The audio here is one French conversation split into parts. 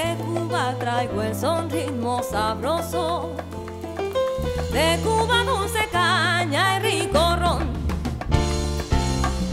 de Cuba traigo el son ritmo sabroso. De Cuba dulce caña y rico ron.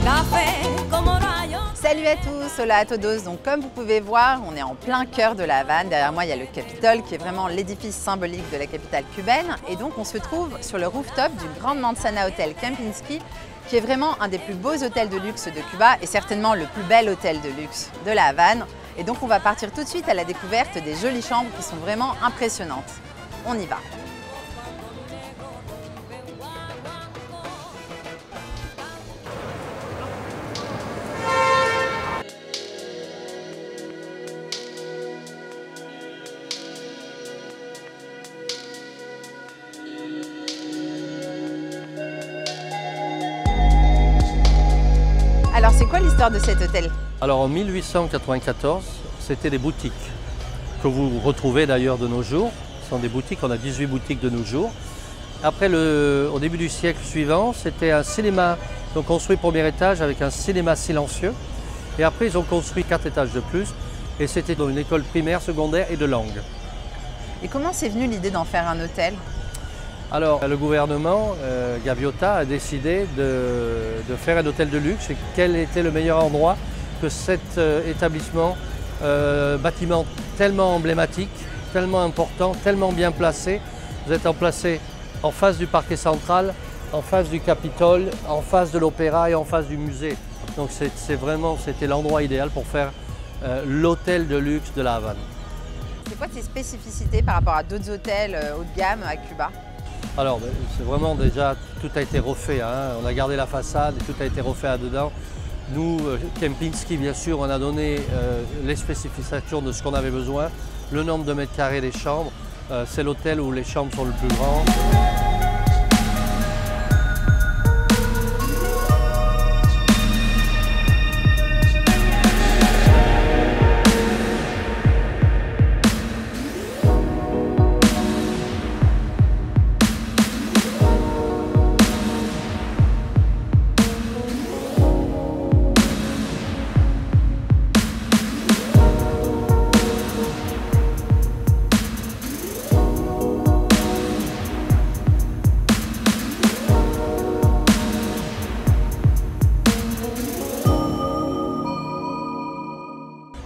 Café como rayo. Salut à tous, hola a todos. Donc comme vous pouvez voir, on est en plein cœur de La Havane. Derrière moi, il y a le Capitole qui est vraiment l'édifice symbolique de la capitale cubaine. Et donc on se trouve sur le rooftop du Grand Manzana Hotel Kempinski, qui est vraiment un des plus beaux hôtels de luxe de Cuba et certainement le plus bel hôtel de luxe de La Havane. Et donc on va partir tout de suite à la découverte des jolies chambres qui sont vraiment impressionnantes. On y va. Alors c'est quoi l'histoire de cet hôtel? Alors en 1894, c'était des boutiques que vous retrouvez d'ailleurs de nos jours. Ce sont des boutiques, on a 18 boutiques de nos jours. Après, au début du siècle suivant, c'était un cinéma. Ils ont construit le premier étage avec un cinéma silencieux. Et après, ils ont construit 4 étages de plus. Et c'était dans une école primaire, secondaire et de langue. Et comment c'est venu l'idée d'en faire un hôtel? Alors, le gouvernement, Gaviota, a décidé de faire un hôtel de luxe. Et quel était le meilleur endroit que cet établissement, bâtiment tellement emblématique, tellement important, tellement bien placé. Vous êtes placé en face du parquet central, en face du Capitole, en face de l'opéra et en face du musée. Donc c'était l'endroit idéal pour faire l'hôtel de luxe de La Havane. C'est quoi ses spécificités par rapport à d'autres hôtels haut de gamme à Cuba? Alors, c'est vraiment déjà, tout a été refait, hein. On a gardé la façade, tout a été refait là-dedans. Nous, Kempinski, bien sûr, on a donné les spécifications de ce qu'on avait besoin, le nombre de mètres carrés des chambres. C'est l'hôtel où les chambres sont le plus grandes.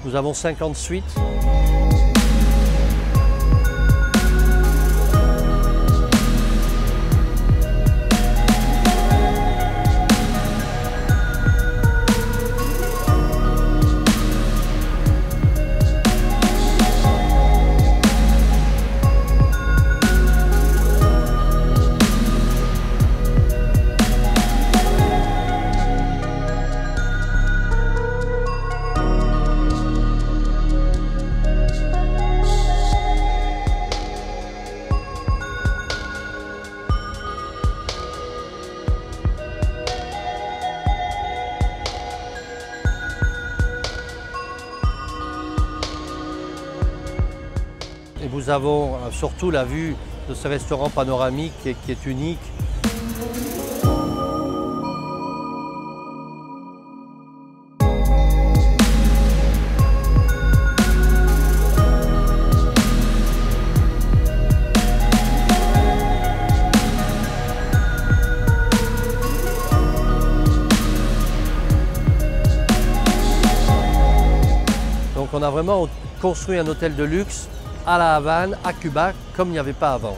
Nous avons 50 suites. Et nous avons surtout la vue de ce restaurant panoramique qui est unique. Donc on a vraiment construit un hôtel de luxe à La Havane, à Cuba, comme il n'y avait pas avant.